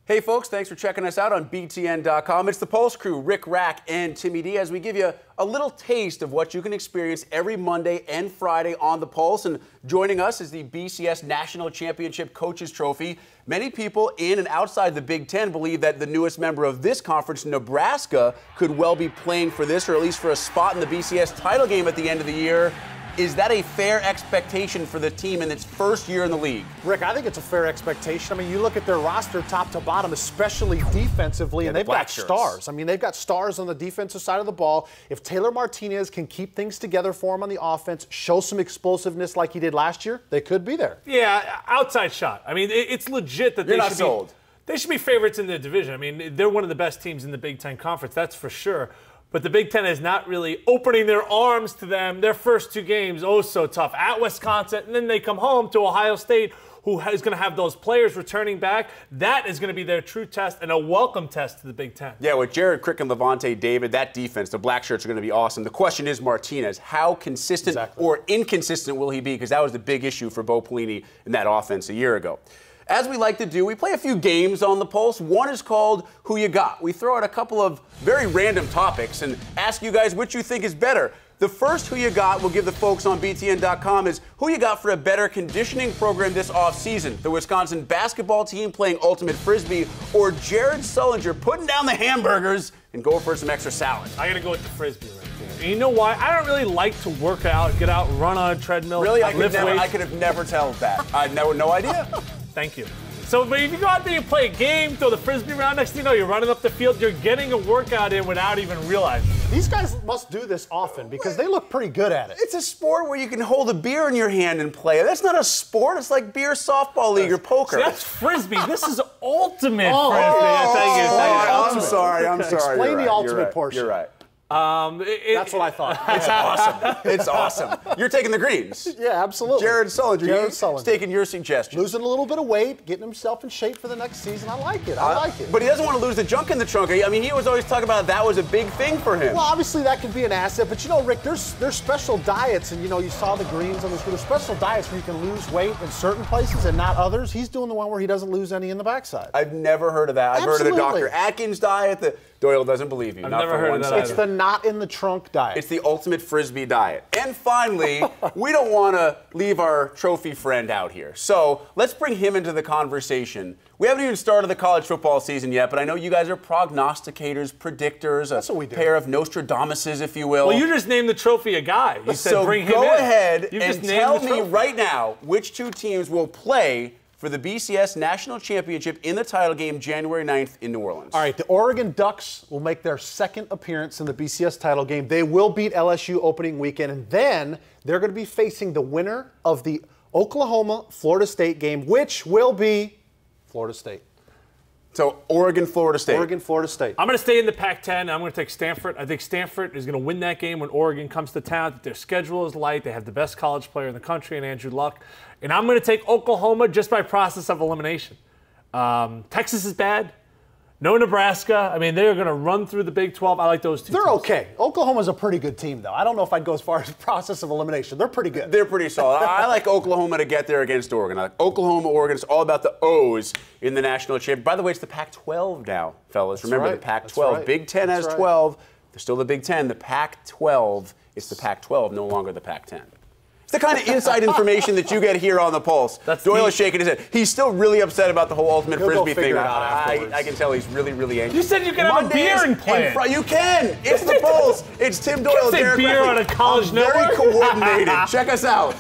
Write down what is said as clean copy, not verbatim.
Hey folks, thanks for checking us out on BTN.com. It's the Pulse crew, Rick, Rack, and Timmy D, as we give you a little taste of what you can experience every Monday and Friday on the Pulse. And joining us is the BCS National Championship Coaches Trophy. Many people in and outside the Big Ten believe that the newest member of this conference, Nebraska, could well be playing for this, or at least for a spot in the BCS title game at the end of the year. Is that a fair expectation for the team in its first year in the league? Rick, I think it's a fair expectation. I mean, you look at their roster top to bottom, especially defensively, and they've got stars. I mean, they've got stars on the defensive side of the ball. If Taylor Martinez can keep things together for them on the offense, show some explosiveness like he did last year, they could be there. Yeah, outside shot. I mean, it's legit that You're not sold. They should be favorites in their division. I mean, they're one of the best teams in the Big Ten Conference, that's for sure. But the Big Ten is not really opening their arms to them. Their first two games, oh so tough. At Wisconsin, and then they come home to Ohio State, who is going to have those players returning back. That is going to be their true test and a welcome test to the Big Ten. Yeah, with Jared Crick and Levante David, that defense, the black shirts are going to be awesome. The question is Martinez. How consistent or inconsistent will he be? Because that was the big issue for Bo Pelini in that offense a year ago. As we like to do, we play a few games on the Pulse. One is called Who You Got. We throw out a couple of very random topics and ask you guys which you think is better. The first Who You Got we'll give the folks on BTN.com is who you got for a better conditioning program this offseason. The Wisconsin basketball team playing Ultimate Frisbee, or Jared Sullinger putting down the hamburgers and going for some extra salad. I got to go with the Frisbee right there. And you know why? I don't really like to work out, get out, run on a treadmill, really? I lift could have never told that. I had no idea. Thank you. So, but if you go out there, you play a game, throw the Frisbee around, next thing you know, you're running up the field, you're getting a workout in without even realizing it. These guys must do this often because they look pretty good at it. It's a sport where you can hold a beer in your hand and play. That's not a sport. It's like beer softball league or poker. See, that's Frisbee. This is ultimate Frisbee. I'm sorry. Explain the ultimate portion. You're right. That's what I thought. It's awesome. It's awesome. You're taking the greens. Yeah, absolutely. Jared Sullinger. Taking your suggestion. Losing a little bit of weight, getting himself in shape for the next season. I like it. I like it. But he doesn't want to lose the junk in the trunk. I mean, he was always talking about that was a big thing for him. Well, obviously that could be an asset. But, you know, Rick, there's special diets. And, you know, you saw the greens on the screen. There's special diets where you can lose weight in certain places and not others. He's doing the one where he doesn't lose any in the backside. I've never heard of that. I've heard of the Dr. Atkins diet. Doyle doesn't believe you. I've never heard of that. It's the not in the trunk diet. It's the ultimate Frisbee diet. And finally, we don't want to leave our trophy friend out here. So let's bring him into the conversation. We haven't even started the college football season yet, but I know you guys are prognosticators, predictors, That's what we do. Pair of Nostradamuses, if you will. Well, you just named the trophy a guy. You said so bring him in. Go ahead you and tell me right now which two teams will play for the BCS National Championship in the title game January 9th in New Orleans. All right, the Oregon Ducks will make their second appearance in the BCS title game. They will beat LSU opening weekend, and then they're going to be facing the winner of the Oklahoma-Florida State game, which will be Florida State. So Oregon, Florida State. Oregon, Florida State. I'm going to stay in the Pac-10. I'm going to take Stanford. I think Stanford is going to win that game when Oregon comes to town. Their schedule is light. They have the best college player in the country in Andrew Luck. And I'm going to take Oklahoma just by process of elimination. Texas is bad. No Nebraska. I mean, they're going to run through the Big 12. I like those two teams. They're okay. Oklahoma's a pretty good team, though. I don't know if I'd go as far as process of elimination. They're pretty good. They're pretty solid. I like Oklahoma to get there against Oregon. I like Oklahoma, Oregon. It's all about the O's in the national championship. By the way, it's the Pac-12 now, fellas. That's Remember right. the Pac-12. Right. Big Ten has 12. They're still the Big Ten. The Pac-12 is the Pac-12, no longer the Pac-10. It's the kind of inside information that you get here on the Pulse. Doyle is shaking his head. He's still really upset about the whole ultimate Frisbee thing. I can tell he's really, really angry. You said you could have a beer and play it. You can. It's the Pulse. It's Tim Doyle. You can't say beer on a college network. Very coordinated. Check us out.